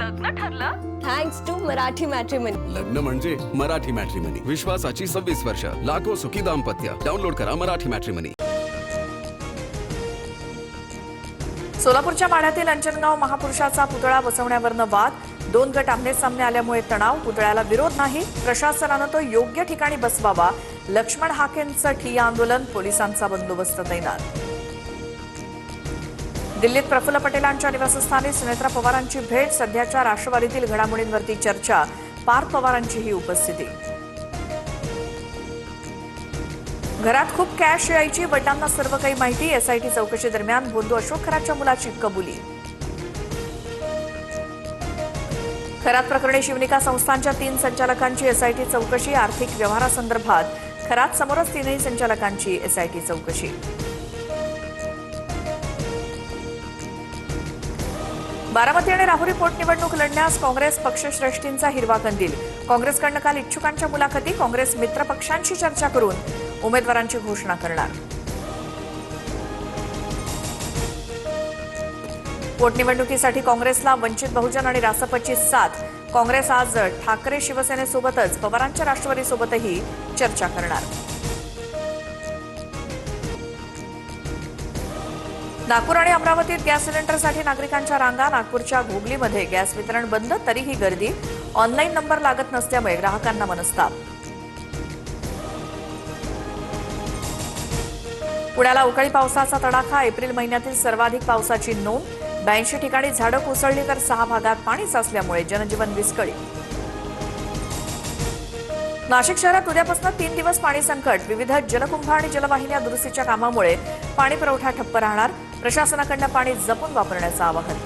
लग्न ठरलं thanks to Marathi matrimony. लग्न म्हणजे मराठी मॅट्रिमनी. विश्वासाची 26 वर्ष. लाखो सुखी दाम्पत्य. डाउनलोड करा मराठी मॅट्रिमनी. सोलापूरच्या माढ्यातील अंजनगाव महापुरुषाचा पुतळा बसवण्यावरनं वाद. 2 गट आमने सामने आल्यामुळे तणाव. पुतळ्याला विरोध नाही. प्रशासनानं तो योग्य ठिकाणी बसवावा. लक्ष्मण हाकेंचं ठिय्या आंदोलन. पोलिसांचा बंदोबस्त तैनात. दिल्लीत प्रफुल्ल पटेलांच्या निवासस्थानी सुनेत्रा पवारांची भेट. सध्याच्या राष्ट्रवादीतील घडामोडींवरती चर्चा. पार्थ पवारांचीही उपस्थिती. घरात खूप कॅश यायची. वडिलांना सर्व काही माहिती. एसआयटी चौकशी दरम्यान भोंदू अशोक खरातच्या मुलाची कबुली. खरात प्रकरणी शिवनिका संस्थांच्या 3 संचालकांची एसआयटी चौकशी. आर्थिक व्यवहारासंदर्भात खरात समोरच 3ही संचालकांची एसआयटी चौकशी. बारामती आणि राहुरी पोटनिवडणूक लढण्यास काँग्रेस पक्षश्रेष्ठींचा हिरवा कंदील. काँग्रेसकडनं काल इच्छुकांच्या मुलाखती. काँग्रेस मित्र पक्षांशी चर्चा करून उमेदवारांची घोषणा करणार. पोटनिवडणुकीसाठी काँग्रेसला वंचित बहुजन आणि रासपची साथ. काँग्रेस आज ठाकरे शिवसेनेसोबतच पवारांच्या राष्ट्रवादीसोबतही चर्चा करणार. नागपूर आणि अमरावतीत गॅस सिलेंडरसाठी नागरिकांच्या रांगा. नागपूरच्या घोगलीमध्ये गॅस वितरण बंद, तरीही गर्दी. ऑनलाईन नंबर लागत नसल्यामुळे ग्राहकांना मनस्ताप. पुण्याला अवकाळी पावसाचा तडाखा. एप्रिल महिन्यातील सर्वाधिक पावसाची नोंद. 82 ठिकाणी झाडं कोसळली तर 6 भागात पाणी साचल्यामुळे जनजीवन विस्कळीत. नाशिक शहरात उद्यापासून 3 दिवस पाणी संकट. विविध जलकुंभ आणि जलवाहिन्या दुरुस्तीच्या कामामुळे पाणी पुरवठा ठप्प राहणार. प्रशासनाकडून पाणी जपून वापरण्याचं आवाहन.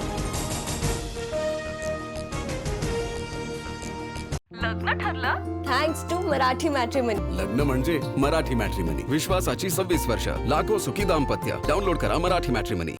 लग्न ठरलं थँक्स टू मराठी मॅट्रिमनी. लग्न म्हणजे मराठी मॅट्रिमनी. विश्वासाची 26 वर्ष. लाखो सुखी दाम्पत्य. डाउनलोड करा मराठी मॅट्रिमनी.